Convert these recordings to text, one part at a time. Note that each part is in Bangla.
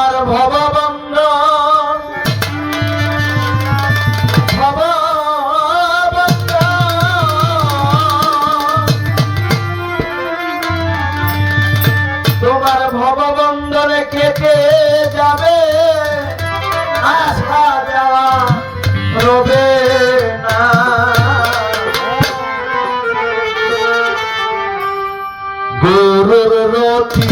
তোমার ভববন্ধ তোমার ভববন্ধনে কেটে যাবে আসা যাওয়া রবে না গুরুর রতি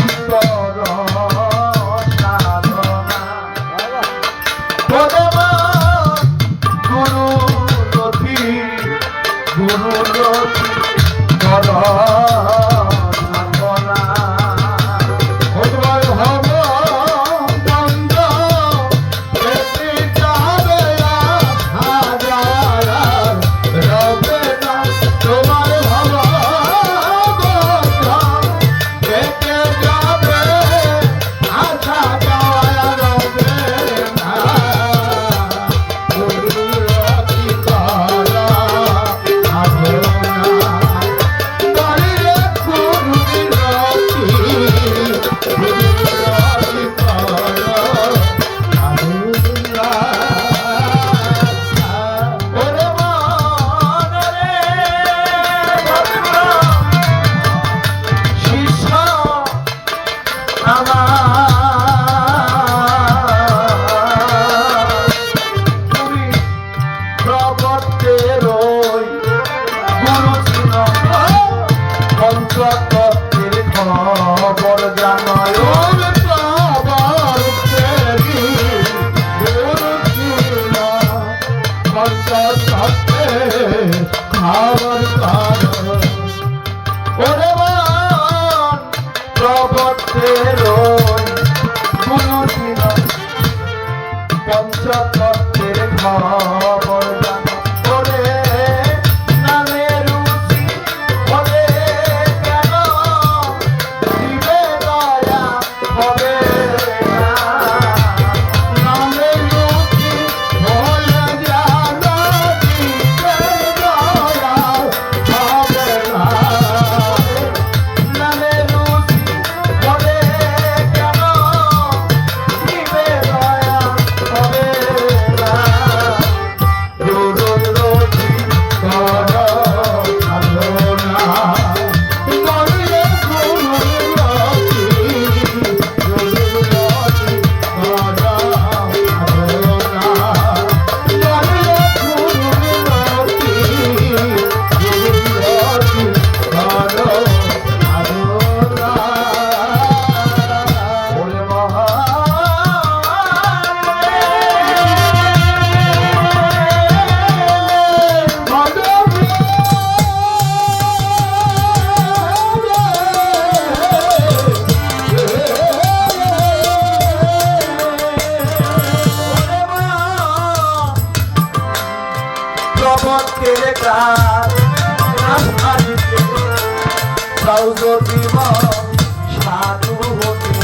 পঞ্চতত্ত্বের খবর জানো ওরে নামে রুচি বলে কেন দিবে দয়া হবে না নামে রুচি বলে জানো দিবে দয়া হবে না নামে রুচি বলে কেন দিবে দয়া হবে সাধু হতে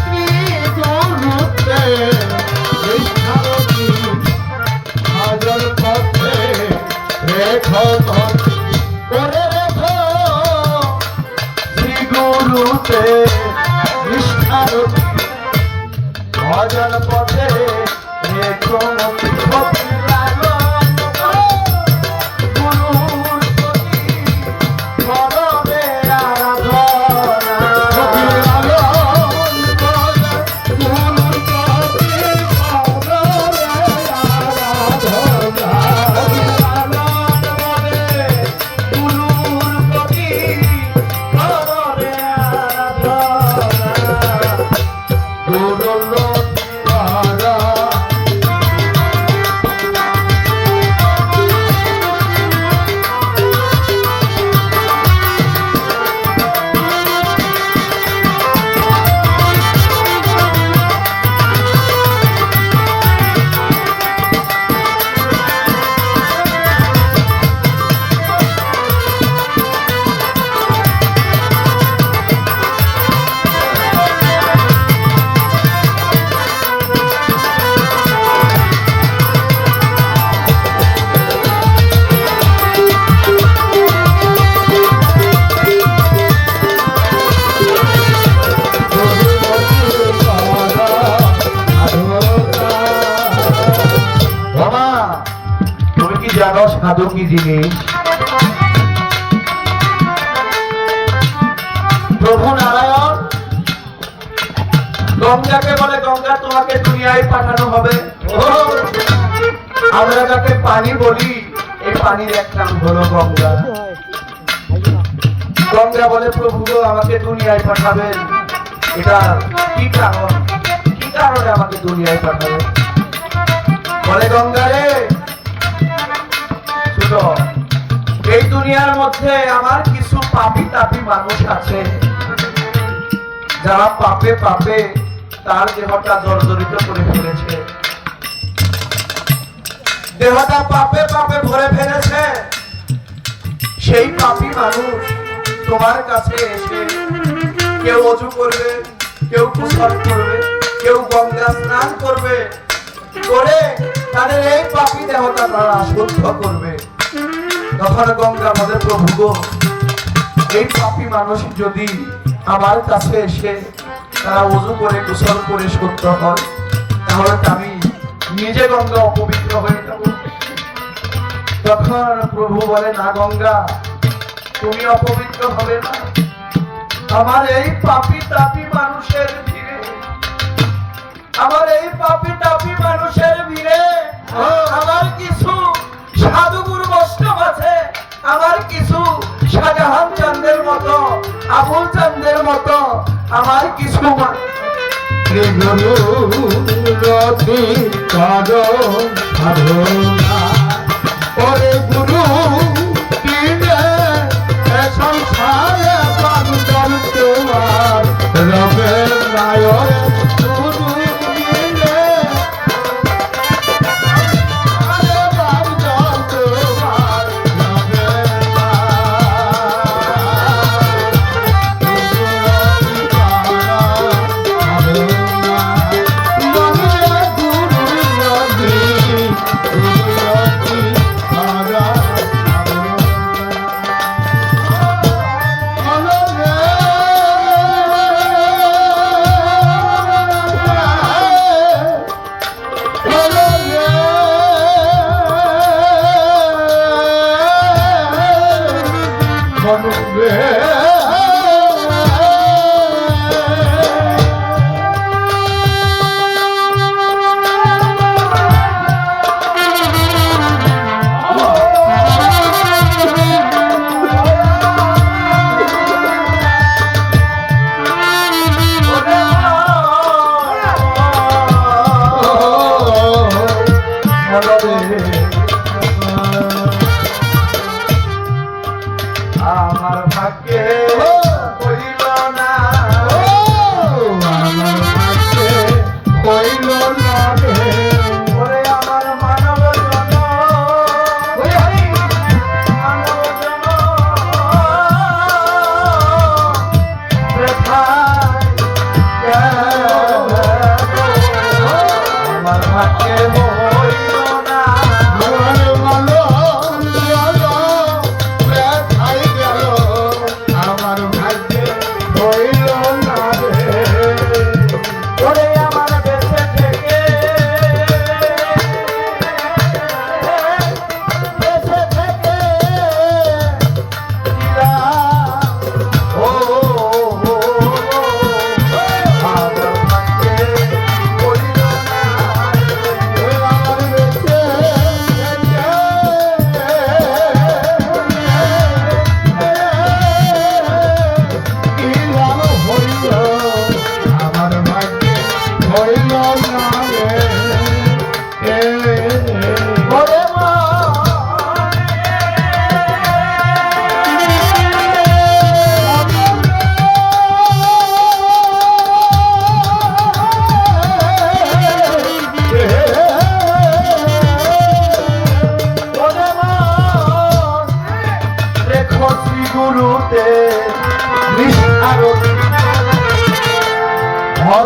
শ্রী গুরুতে নিষ্ঠারতি ভজন পথে রেখো করে রেখো শ্রী গুরুতে নিষ্ঠারতি ভজন পথে রেখো মতি লালন গুরুর প্রতি করবে আরাধনা জানো সাধু কি জিনিস? প্রভু নারায়ণ গঙ্গাকে বলে, গঙ্গা তোমাকে দুনিয়ায় পাঠানো হবে। আমরা যাকে পানি বলি, এই পানির এক নাম হলো গঙ্গা। গঙ্গা বলে, প্রভু আমাকে দুনিয়ায় পাঠাবেন, এটা কি কারণ, কি কারণে আমাকে দুনিয়ায় পাঠাবেন? বলে, গঙ্গা রে, এই দুনিয়ার মধ্যে আমার কিছু পাপী তাপী মানুষ আছে, যারা পাপে পাপে তার দেহটা জর্জরিত করে ফেলেছে, দেহটা পাপে পাপে ভরে ফেলেছে। সেই পাপী মানুষ তোমার কাছে এসে কেউ অজু করবে, কেউ কুশল করবে, কেউ গঙ্গা স্নান করবে, করে তাদের এই পাপী দেহটা তারা শুদ্ধ করবে। তখন গঙ্গা বলে, প্রভু গো, এই পাপী মানুষ যদি আমার কাছে এসে তারা ওযু করে গোসল করে শুদ্ধ হয়, তাহলে আমি নিজে গঙ্গা অপবিত্র হয়ে যাব। তখন প্রভু বলে, না গঙ্গা, তুমি অপবিত্র হবে না। আমার এই পাপী তাপী মানুষের ভিড়ে, আমার এই পাপী তাপী মানুষের ভিড়ে আমার কিছু সাধুগুরু বৈষ্ণব আছে, আমার কিছু শাহজাহান চাঁদের মতো, আবুল চাঁদের মতো আমার কিছু ওরে গুরু সংসারে তোমার রবে নায়ক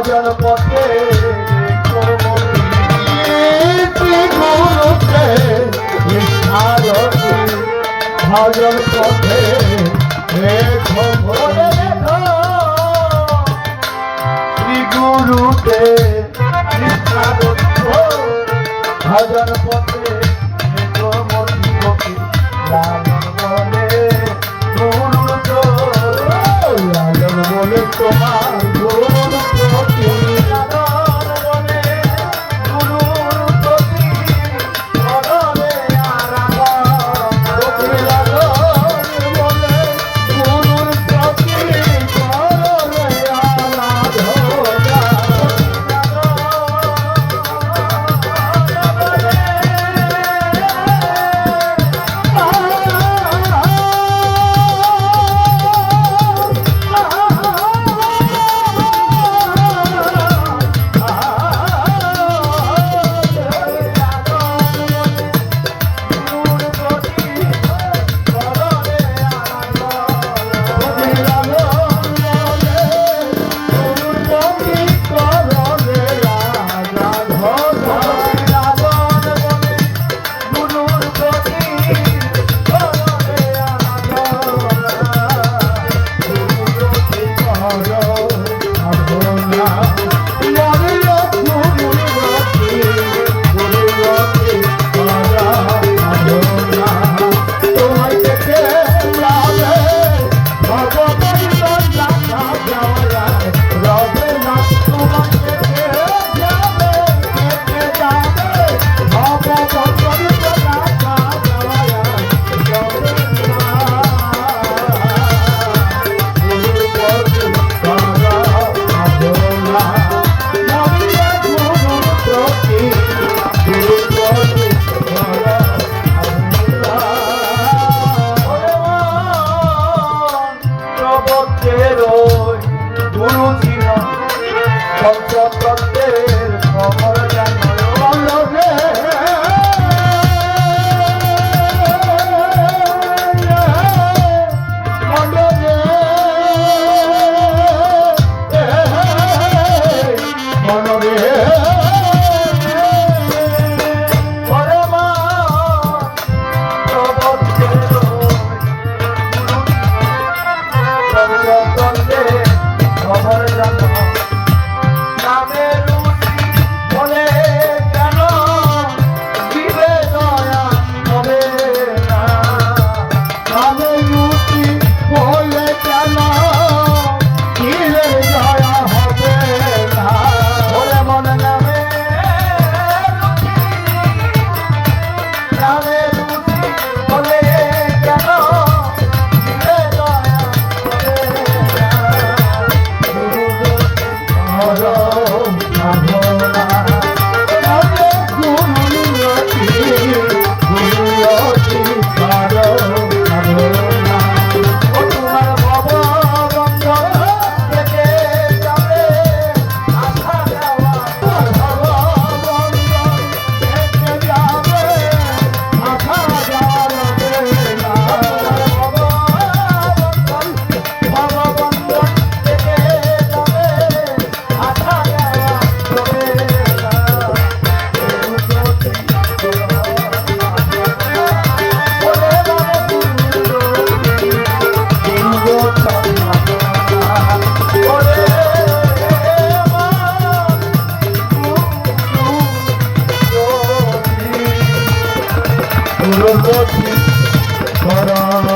ভজন পথে গুরুতে ভজন পথে শ্রী গুরুতে ভজন পথে লালন বলে তোমার গুরুর প্রতি করা